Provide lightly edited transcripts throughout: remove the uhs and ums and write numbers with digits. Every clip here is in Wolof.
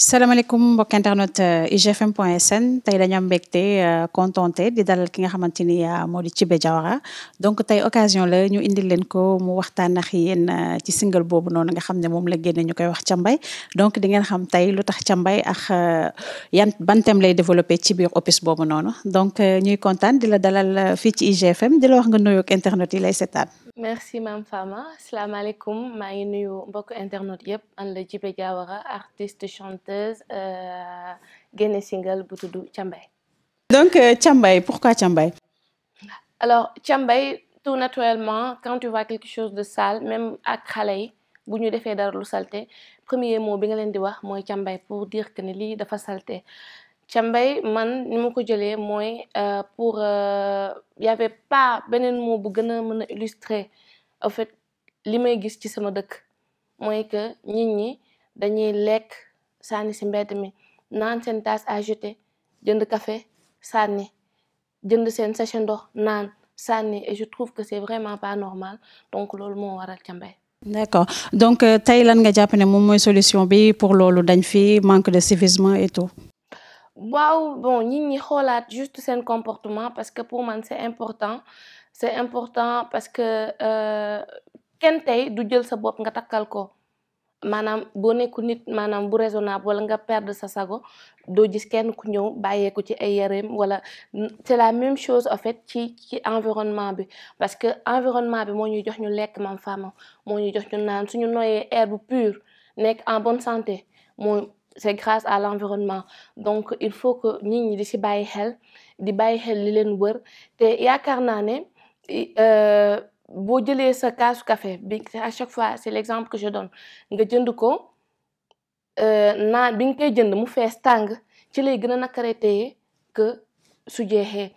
salaamaaleykum mbokk internet igfm.sn tey dañu am mbégte contenté di dalal ki nga xamante ni moo di Thibé Diawara donc tey occasion la ñu indil leen ko mu waxtaan ak yéen ci single boobu noonu nga xam ne moom la génne ñu koy wax Cambay donc di ngeen xam tey lu tax Cambay ak yan ban thème lay développé ci biir opus boobu noonu donc ñuy kontaan di la dalal fii ci IGFM di la wax nga nuyoog internet yi lay seetaan. merci Mame Fama salaamaaleykum maa ngi nuyu mbokk internet yëpp man la Thibé Diawara artiste chanteuse génne single bu tudd Cambay. donc Cambay pourquoi Cambay. alors Cambay tout naturellement quand tu vois quelque chose de sale même ak xale yi bu ñu defee dara lu salte premier mot bi nga leen di wax mooy Cambay pour dire que ne lii dafa salte. Cambay man ni ma ko jëlee mooy pour y avait pas beneen mot bu gën a mën a illustrer en fait li may gis ci sama dëkk mooy que nit ñi dañuy lekk sànni ci mbedd mi naan seen tasse à jeter jënd café sànni jënd seen sachet ndox naan sànni et je trouve que c'est vraiment pas normal donc loolu moo waral Cambay. d'accord donc tey lan nga jàpp ne moom mooy solution bi pour loolu dañ fi manque de civisme et tout. waaw bon nit ñi xoolaat juste seen comportement parce que pour man c'est important parce que kenn tey du jël sa bopp nga takkal ko maanaam boo nekku nit maanaam bu raisonnable wala nga perdre sa sago doo gis kenn ku ñëw bàyyeeku ci ay yareem wala c'est la même chose en fait ci environnement bi parce que environnement bi moo ñuy jox ñu lekk Mame Fama moo ñuy jox ñu naan suñu noyee air bu pur nekk en bonne santé c'est grâce à l'environnement donc il faut que nit ñi di ci bàyyi xel li leen wër te yaakaar naa ne boo jëlee sa kaasu café bi à chaque fois c'est l'exemple que je donne nga jënd ko naan bi nga koy jënd mu fees tàng ci lay gën a nakaree téye que su jeexee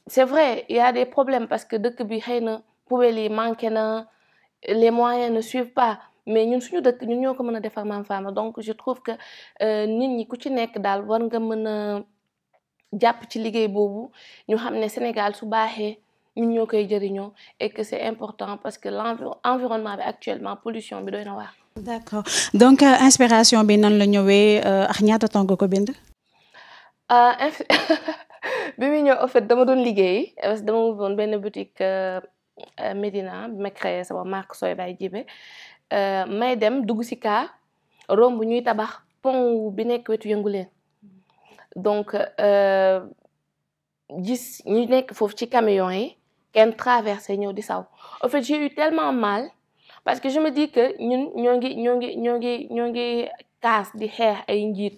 c'est vrai il y a des problèmes parce que dëkk bi xëy na poubelles yi manqué na les moyens ne suivent pas mais ñun suñu dëkk ñun ñoo ko mën a defar Mame Fama donc je trouve que nit ñi ku ci nekk daal war nga mën a jàpp ci liggéey boobu ñu xam ne Sénégal su baaxee ñun ñoo koy jëriñoo et que c'est important parce que l'environnement bi actuellement pollution bi doy na waar. d'accord donc inspiration bi nan la ñëwee ak ñaata temps nga ko bind. bi muy ñëw en fait dama doon liggéey parce que dama ubboon benn boutique Médina bi ma créé sama marque Soy by Djibé may dem dugg ci kaa romb ñuy tabax pont bi nekk wetu Yënguleen donc gis ñu nekk foofu ci camion yi kenn traversé ñëw di saw en fait j'ai eu tellement mal parce que je me dis que ñun ñoo ngi kaas di xeex ay njiit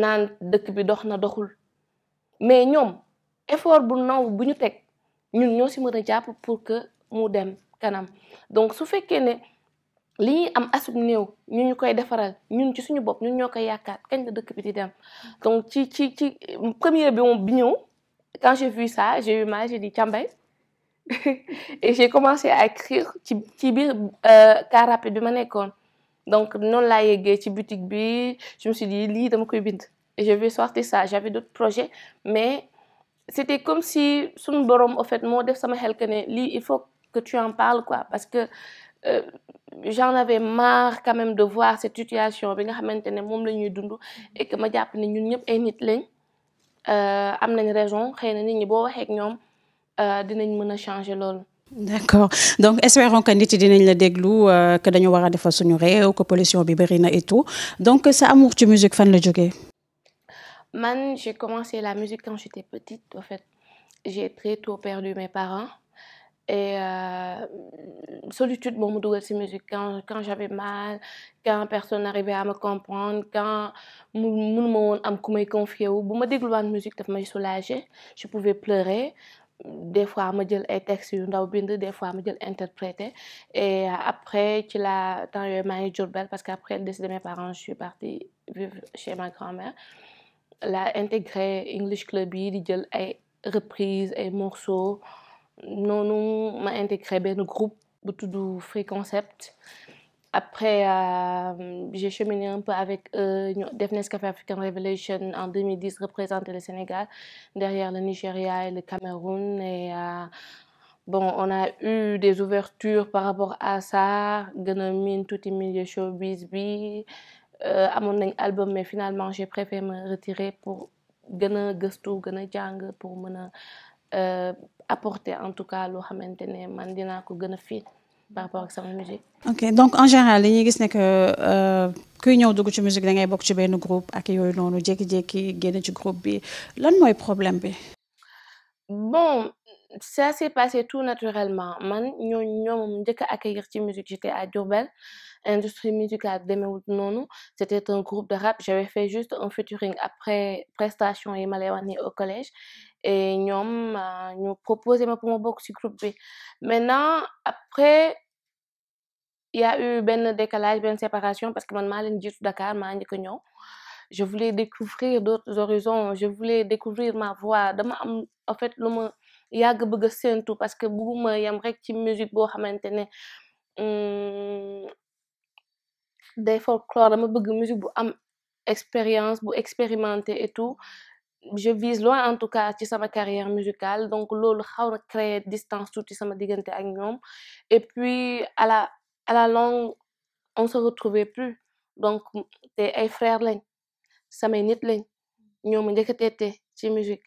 naan dëkk bi dox na doxul mais ñoom effort bu naw bu ñu teg ñun ñoo ci mën a jàpp pour que mu dem kanam donc su fekkee ne li ñuy am asub néew ñu koy defaral ñun ci suñu bopp ñun ñoo koy yaakaar kañ la dëkk bi di dem donc ci premier bi ñëw quand j'ai vu ça j'ai eu mal j'ai dit Cambay et j'ai commencé à écrire ci biir car rapide bi ma nekkoon donc noonu laa yeggee ci boutique bi je me suis dit lii dama koy bind et je vais sortir ça j'avais d'autres projets mais c'était comme si suñu borom en fait moo def sama xel que ne lii il faut que tu en parles quoi parce que j'en avais marre quand même de voir cette situation bi nga xamante ne moom la ñuy dund et que ma jàpp ne ñun ñëpp ay nit lañ am nañ raison xëy na nit ñi boo waxee ak ñoom dinañ mën a changer loolu. d'accord donc espérons que nit yi dinañ la déglu que dañu war a defar suñu réew que pollution bi bari na et tout donc sa amour ci musique fan la jógee. man j'ai commencé la musique quand j'étais petite en fait j'ai très tôt perdu mes parents et solitude moo ma dugal ci musique quand j'avais mal quand personne n'arrivait à me comprendre quand mënuma woon am ku may confier wu bu ma dégluwaan musique daf may soulager je pouvais pleurer des fois ma jël ay textes yu ndaw bind des fois ma jël interpréter et après ci la temps yooyu maa ngi Diourbel parce que après le décès de mes parents je suis partie vivre chez ma grand-mère la intégré English Club yi di jël ay reprises ay morceaux noonu ma intégré benn groupe bu tudd Free Concept après j'ai cheminé un peu avec eux ñu def Nescafé African Revelation en 2010 représenter le Sénégal derrière le Nigeria et le Cameroun et Bon, on a eu des ouvertures par rapport à ça gën a miin tuuti milieu showbiz bi amoon nañ album mais finalement j'ai préféré me retirer pour gën a gëstu gën a jàng pour mën a apporter en tout cas loo xamante ne man dinaa ko gën a fii par rapport ak sama musique. ok donc en général dañuy gis ne que kuy ñëw dugg ci musique da ngay bokk ci benn groupe ak yooyu noonu jékki-jékki génn ci groupe bi lan mooy problème bi. Bon, ça s'est passé tout naturellement man ñoo ma njëkk a accueillir ci musique j'étais à Diourbel industrie musicale demeewul noonu c'était un groupe de rap j'avais fait juste un featuring après prestation yi ma lay wax ni au collège et ñoom ñu proposé ma pour ma bokk ci groupe bi maintenant après il y a eu benn décalage benn séparation parce que man maa leen jiitu Dakar maa njëkk a ñëw je voulais découvrir d'autres horizons je voulais découvrir ma voix dama am en fait lu ma yàgg bëgg a séentu parce que bëgguma yem rek ci musique boo xamante ne day folklore dama bëgg musique bu am expérience bu expérimenté et tout je vise loin en tout cas ci sama carrière musicale donc loolu xaw na créer distance tuuti sama diggante ak ñoom et puis à la longue on se retrouvait plus donc te ay frères lañ samay nit lañ ñoo ma njëkk a teete ci musique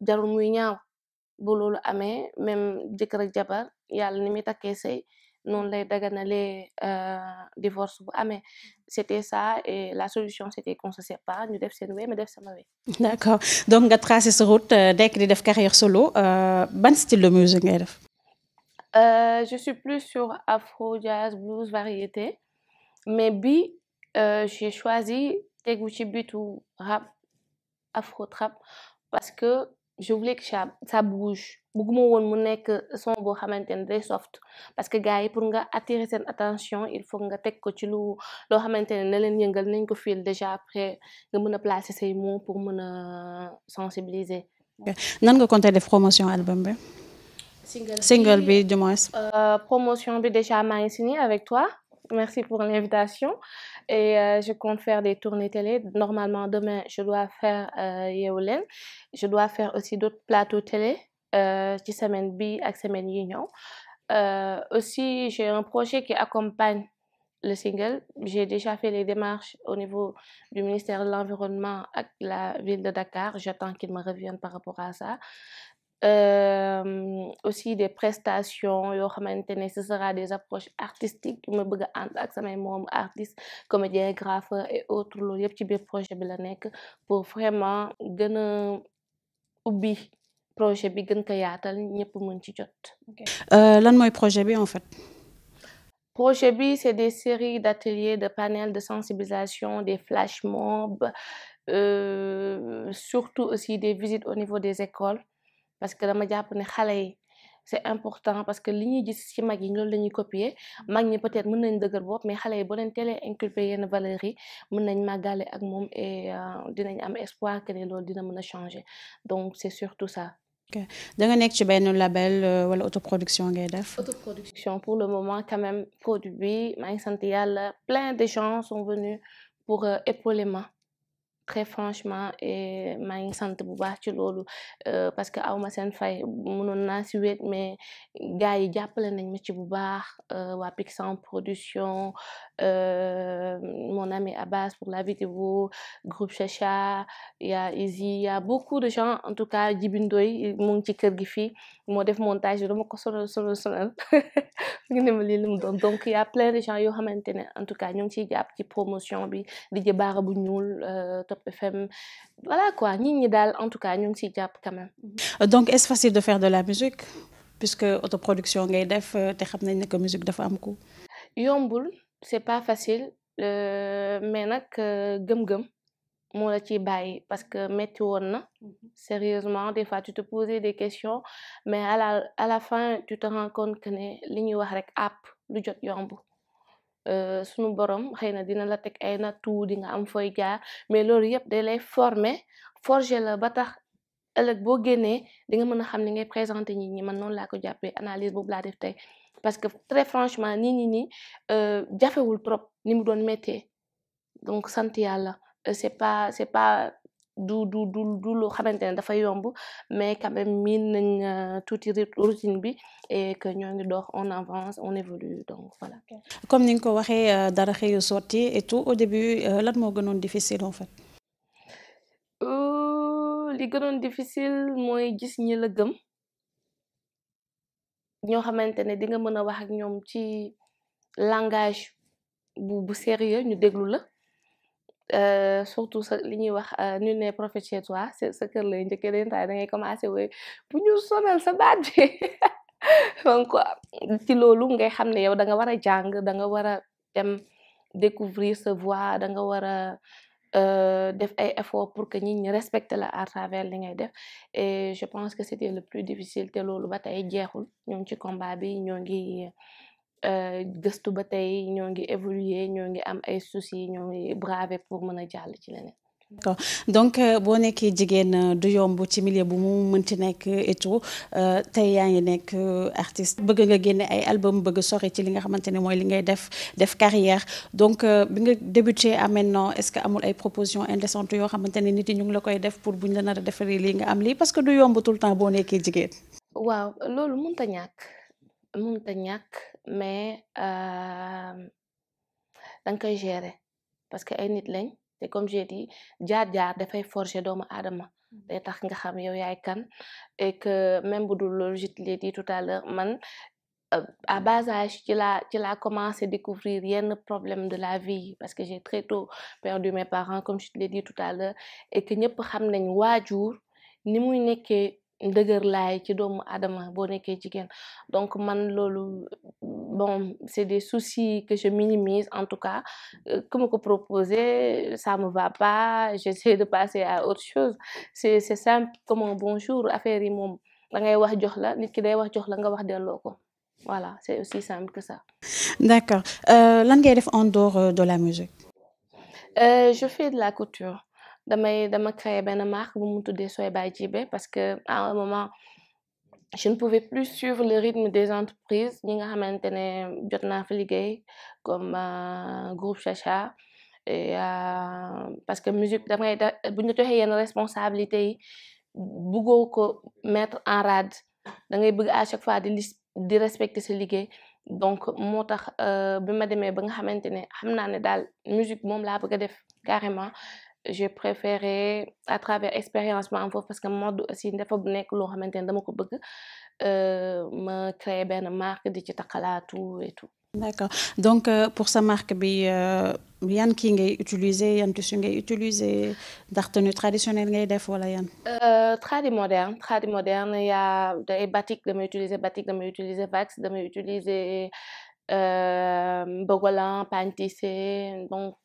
jarul muy ñaaw bu loolu amee même jëkkër ak jabar yàlla ni muy takkee sëy noonu lay daganalee divorce bu amee c'était ça et la solution c'était qu'on se sépare ñu def seen wéy ma def sama wéy. d'accord donc nga tracé sa route dekk di def carrière solo ban style de musique ngay def. Je suis plus sur afro jazz blues variété mais bi j'ai choisi tegu ci bitu rap afro trap parce que je voulais que ça bouge bëgguma woon mu nekk son boo xamante ne day soft parce que gars yi pour nga attirer seen attention il faut nga teg ko ci loo xamante ne na leen yëngal nañ ko feel déjà après nga mën a placer say mots pour mën a sensibiliser. nan nga compter def promotion album bi. single bi du moins. Promotion bi déjà maa ngi signé avec toi. Merci pour l'invitation et je compte faire des tournées télé. Normalement demain je dois faire Yeewu Leen je dois faire aussi d'autres plateaux télé ci semaine bi ak semaine yi ñëw aussi j'ai un projet qui accompagne le single j'ai déjà fait les démarches au niveau du ministère de l'Environnement ak la ville de Dakar j'attends qu'ils me reviennent par rapport à ça. Aussi des prestations yoo xamante ne ce sera des approches artistiques yu ma bëgg a ànd ak samay moom artistes comédiens graffeurs et autres loolu yëpp ci biir projet bi la nekk pour vraiment gën a ubbi projet bi gën ko yaatal ñëpp mën ci jot. lan mooy projet bi en fait. projet bi c'est des séries d'ateliers de panels de sensibilisation des flash mobs surtout aussi des visites au niveau des écoles. parce que dama jàpp ne xale yi c'est important parce que li ñuy gis ci mag yi loolu la ñuy copier mag ñi peut-être mën nañ dëgër bopp mais xale yi boo leen teelee inculper yenn valeurs yi mën nañ màggale ak moom et dinañ am espoir que ne loolu dina mën a changer donc c'est surtout ça. ok da nga nekk ci benn label wala autoproduction ngay def. autoproduction pour le moment quand même produit bi maa ngi sant yàlla plein de gens sont venus pour épauler ma. Très franchement et maa ngi sant bu baax ci loolu parce que awma seen fay mënoon naa si wéet mais gars yi jàppale nañ ma ci bu baax waa Pixan production mon ami Abbas pour la vidéo groupe Chacha y a Izzy y a beaucoup de gens en tout cas Djibi Ndoye mu ngi ci kër gi fii moo def montage dama ko sonal ngi ne ma lii li mu doon donc y a plein de gens yoo xamante ne en tout cas ñu ngi ciy jàpp ci promotion bi di jë baara bu ñuul Top FM voilà quoi nit ñi daal en tout cas ñu ngi ciy jàpp quand même. donc est-ce facile de faire de la musique puisque autoproduction ngay def te xam nañ ne que musique dafa am coût. yombul c'est pas facile mais nag gëm-gëm moo la ciy bàyyi parce que metti woon na sérieusement des fois tu te posais des questions mais à la fin tu te rends compte que ne li ñuy wax rek app lu jot yomb sunu borom xëy na dina la teg ay nattu di nga am fooy jaar mais loolu yëpp day lay forger la ba tax ëllëg boo génnee di nga mën a xam ni ngay présenter nit ñi man noonu laa ko jàppee analyse boobu laa def tey parce que très franchement nii jafewul trop ni mu doon méttee donc sant yàlla c'est pas du loo xamante ne dafa yomb mais quand même miin nañ tuuti routine bi et que ñoo ngi dox on avance on évolue donc voilà. comme ni nga ko waxee dara xëyu sotti et tout au début lan moo gënoon difficile en fait. li gënoon difficile mooy gis ñi la gëm ñoo xamante ne di nga mën a wax ak ñoom ci langage bu sérieux ñu déglu la. Surtout sa li ñuy wax nul n'est prophète chez toi sa kër lay njëkkee den taay da ngay commencé woy bu ñu sonal sa baat bi donc ci loolu ngay xam ne yow da nga war a jàng da nga war a dem découvrir sa voix da nga war a def ay efforts pour que nit ñi respecter la à travers li ngay def et je pense que c'était le plus difficile te loolu ba tey jeexul ñoo ngi ci combat bi ñoo ngi gëstu ba tey ñoo ngi évoluer ñoo ngi am ay soucis ñoo ngi braver pour mën a jàll ci leneen. D'accord donc boo nekkee jigéen du yomb ci milieu bu mu mënti nekk et tout tey yaa ngi nekk artiste bëgg nga génne ay album bëgg sori ci li nga xamante ne mooy li ngay def carrière donc bi nga débuté à maintenant est-ce que amul ay propositions indécentes yoo xamante ne nit yi ñu ngi la koy def pour buñ la nar a defaree lii nga am lii parce que du yomb tout le temps boo nekkee jigéen. waaw loolu mënut a ñàkk mais da nga koy gérer parce que ay nit lañ. te comme j'ai dit jaar-jaar dafay forger doomu aadama day tax nga xam yow yaay kan et que même bu dul loolu je te l'ai dit tout à l'heure man à bas âge ci la commencé découvrir yenn problème de la vie parce que j'ai très tôt perdu mes parents comme je te l'ai dit tout à l'heure et que ñëpp xam nañ waajur ni muy nekkee ndëgër laay ci doomu aadama boo nekkee jigéen donc man loolu bon c'est des soucis que je minimise en tout cas que ma ko proposer ça me va pas j'essaie de passer à autre chose c'est simple comme un bonjour affaire yi moom da ngay wax jox la nit ki day wax jox la nga wax delloo ko voilà c'est aussi simple que ça. D'accord lan ngay def en dehors de la musique. Je fais de la couture. dama créer benn marque bu mu tuddee Soy by Djibé parce que à un moment je ne pouvais plus suivre le rythme des entreprises ñi nga xamante ne jot naa fa liggéey comme groupe Chacha et parce que musique damay bu ñu joxee yenn responsabilités yi bëggoo ko mettre en rade da ngay bëgg à chaque fois di respecter sa liggéey donc moo tax bi ma demee ba nga xamante ne xam naa ne daal musique moom laa bëgg a def carrément. J'ai préféré à travers expérience ma am foofu parce que mode aussi dafa nekk loo xamante ne dama ko bëgg ma créer benn marque di ci taxalaatu et tout. D'accord donc pour sa marque bi yan kii ngay utiliser yan tissu ngay utiliser ndax tenue traditionnelle ngay def wala yan. Tradi moderne yaa day batik damay utiliser vax damay utiliser bogolan pagne tissé donc.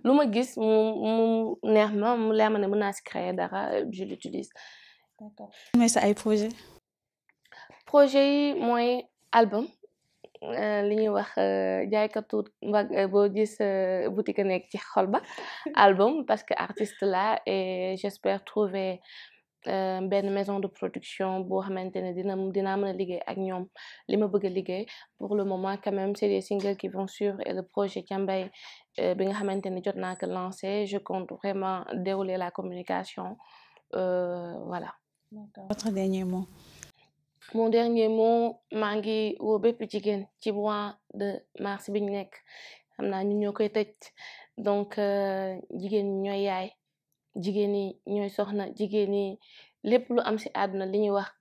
lu ma gis mu neex ma mu leer ma ne mën naa si créer dara je l'utilise. D'accord mais sa ay projet yi mooy album li ñuy wax jaaykatu mbag boo gis boutique nekk ci xol ba album parce que artiste là et j'espère trouver benn maison de production boo xamante ne dinaa mën a liggéey ak ñoom li ma bëgg a liggéey pour le moment quand même c'est des singles qui vont suivre et le projet Cambay bi nga xamante ne jot naa ko lancé je compte vraiment dérouler la communication voilà. D'accord. Votre dernier mot. Mon dernier mot maa ngi woo bépp jigéen ci mois de mars bi ñu nekk xam naa ñun ñoo koy tëj donc jigéen ñi ñooy yaay jigéen ñi ñooy soxna jigéen ñi lépp lu am ci àdduna li ñuy wax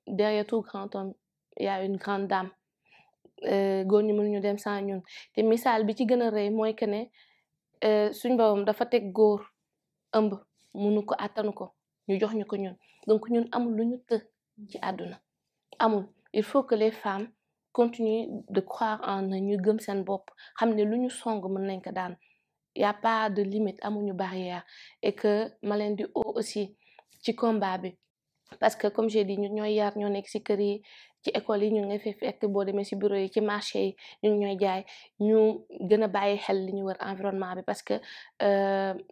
derrière tout grand homme il y a une grande dame góor ñi mënuñu dem sans ñun te misaal bi ci gën a rëy mooy que ne suñ borom dafa teg góor ëmb mënu ko attanu ko ñu jox ñu ko ñun donc ñun amul lu ñu të ci àdduna amul il faut que les femmes continuent de croire en ñu gëm seen bopp xam ne lu ñu song mën nañ ko daan y a pas de limite amuñu barrière et que ma leen di aussi ci combat bi parce que comme j'ai dit ñun ñooy yar ñoo nekk ci kër yi ci école yi ñu nga fi fekk boo demee ci bureau yi ci marché yi ñun ñooy jaay ñu gën a bàyyi xel li ñu wër environnement bi parce que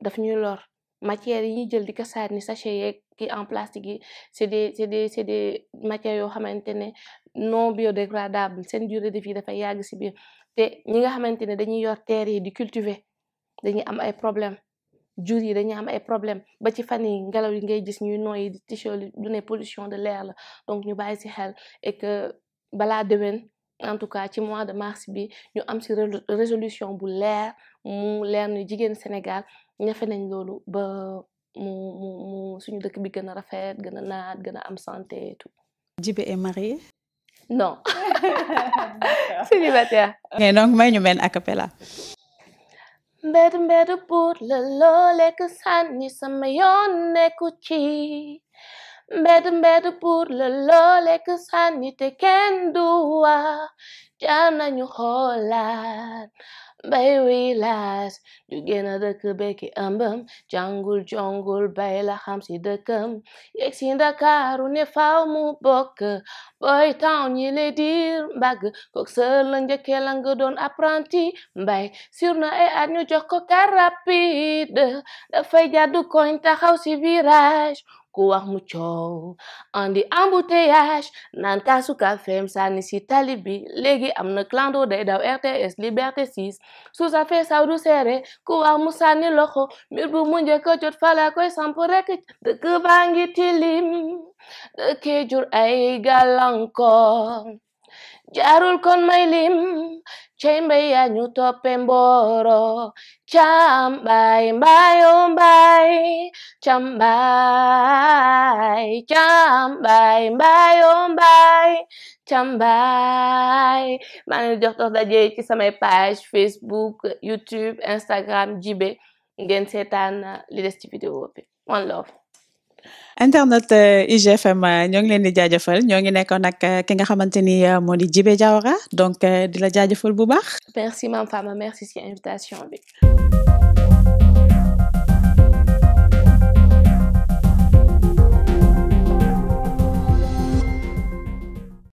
daf ñuy lor matières yi ñuy jël di ko sànni sachet yeeg ki en plastique yi c'est des matières yoo xamante ne non biodégradables seen durée de vie dafay yàgg ci biir te ñi nga xamante ne dañuy yor terre yi di cultiver dañuy am ay problèmes jur yi dañuy am ay problème ba ci fan yi ngelaw yi ngay gis ñuy noyyi di ticholi du ne pollution de l'air la donc ñu bàyyi ci xel et que balaa déwén en tout cas ci mois de mars bi ñu am ci résolution bu leer mu leer ni jigéen Sénégal ñafe nañ loolu ba mu suñu dëkk bi gën a rafet gën a naat gën a am santé et tout. Djibé est marié? Non. Célibataire. Okay, donc may ñu benn a cappella. mbedd buur la loo lekk sànni sama yoon nekku ci mbedd buur la loo lekk sànni te kenn du wax jaar nañu xoolaat bay wilaas du génn dëkk bekki ëmbëm jongul bay la xam si dëkkam yegg si Ndakaaru ne faaw mu bokk boy town ñi le dir mbagg kook sër la njëkkee la nga doon apprenti mbay sur na ay at ñu jox ko car rapide dafay jàddu koñ taxaw si virage ku wax mu coow andi embouteillage naan kaasu kafeem sànni si tali bi léegi am na clando day daw RTS Liberté 6 sous affaire saw du seere ku wax mu sànni loxo mbir bu mu njëkk a jot fala koy samp rek dëkk baa ngi tilim dëkkee jur ay gàllankoor jaarul kon may lim cey mbay yaa ñu toppe mbooro cambay mbayo mbay cambay mbayo mbay cambay maa ngi jox dox daje ci samay page Facebook YouTube Instagram Djibé ngeen seetaan li des ci vidéo bi one love. Internet IGFM ñoo ngi leen di jaajëfal ñoo ngi nekkoon ak ki nga xamante ni moo di Djibé Diawara donc di la jaajëfal bu baax. Merci Mame Fama merci ci invitation bi.